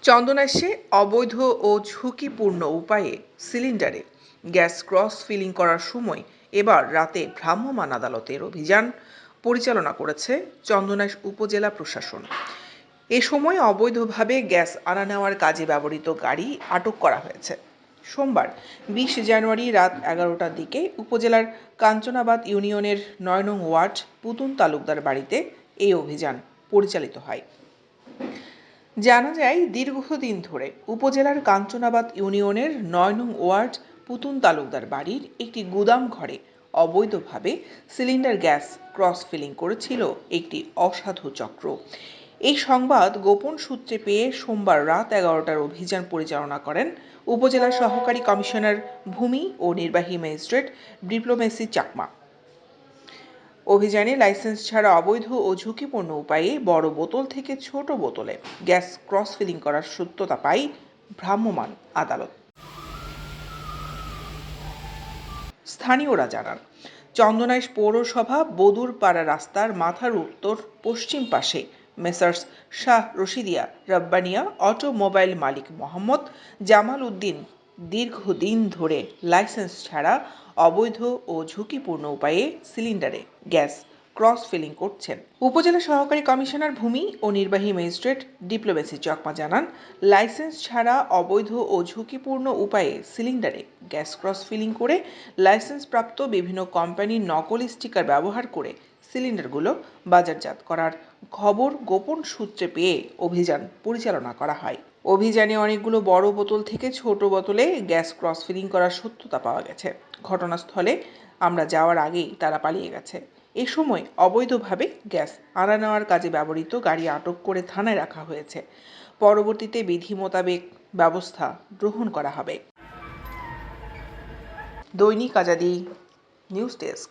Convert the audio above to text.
চন্দনাইশে অবৈধ ও ঝুঁকিপূর্ণ উপায়ে সিলিন্ডারে গ্যাস ক্রস ফিলিং করার সময় এবার রাতে ভ্রাম্যমাণ আদালতের অভিযান পরিচালনা করেছে চন্দনাইশ উপজেলা প্রশাসন। এ সময় অবৈধভাবে গ্যাস আনা নেওয়ার কাজে ব্যবহৃত গাড়ি আটক করা হয়েছে। সোমবার ২০ জানুয়ারি রাত ১১টার দিকে উপজেলার কাঞ্চনাবাদ ইউনিয়নের ৯ নং ওয়ার্ড পুতুন তালুকদার বাড়িতে এই অভিযান পরিচালিত হয়। জানা যায়, দীর্ঘদিন ধরে উপজেলার কাঞ্চনাবাদ ইউনিয়নের ৯ নং ওয়ার্ড পুতুন তালুকদার বাড়ির একটি গুদাম ঘরে অবৈধভাবে সিলিন্ডার গ্যাস ক্রস ফিলিং করেছিল একটি অসাধু চক্র। এই সংবাদ গোপন সূত্রে পেয়ে সোমবার রাত ১১টার অভিযান পরিচালনা করেন উপজেলা সহকারী কমিশনার ভূমি ও নির্বাহী ম্যাজিস্ট্রেট ডিপ্লোমেসি চাকমা। অভিযানে লাইসেন্স ছাড়া অবৈধ ও ঝুঁকিপূর্ণ উপায়ে বড় বোতল থেকে ছোট বোতলে গ্যাস ক্রস ফিলিং করার সত্যতা পায় ভ্রাম্যমাণ আদালত। স্থানীয়রা জানান, চন্দনাইশ পৌরসভা বদুরপাড়া রাস্তার মাথার উত্তর পশ্চিম পাশে মেসার্স শাহ রশিদিয়া রব্বানিয়া অটোমোবাইল মালিক মোহাম্মদ জামাল উদ্দিন দীর্ঘদিন ধরে লাইসেন্স ছাড়া অবৈধ ও ঝুঁকিপূর্ণ উপায়ে সিলিন্ডারে গ্যাস ক্রস ফিলিং করছেন। উপজেলা সহকারী কমিশনার ভূমি ও নির্বাহী ম্যাজিস্ট্রেট ডিপ্লোমেসি চাকমা জানান, লাইসেন্স ছাড়া অবৈধ ও ঝুঁকিপূর্ণ উপায়ে সিলিন্ডারে গ্যাস ক্রস ফিলিং করে লাইসেন্সপ্রাপ্ত বিভিন্ন কোম্পানির নকল স্টিকার ব্যবহার করে সিলিন্ডারগুলো বাজারজাত করার খবর গোপন সূত্রে পেয়ে অভিযান পরিচালনা করা হয়। অভিযানে অনেকগুলো বড় বোতল থেকে ছোট বোতলে গ্যাস ক্রস ফিলিং করার সত্যতা পাওয়া গেছে। ঘটনাস্থলে আমরা যাওয়ার আগেই তারা পালিয়ে গেছে। এ সময় অবৈধভাবে গ্যাস আনা নেওয়ার কাজে ব্যবহৃত গাড়ি আটক করে থানায় রাখা হয়েছে। পরবর্তীতে বিধি মোতাবেক ব্যবস্থা গ্রহণ করা হবে। দৈনিক আজাদী নিউজ ডেস্ক।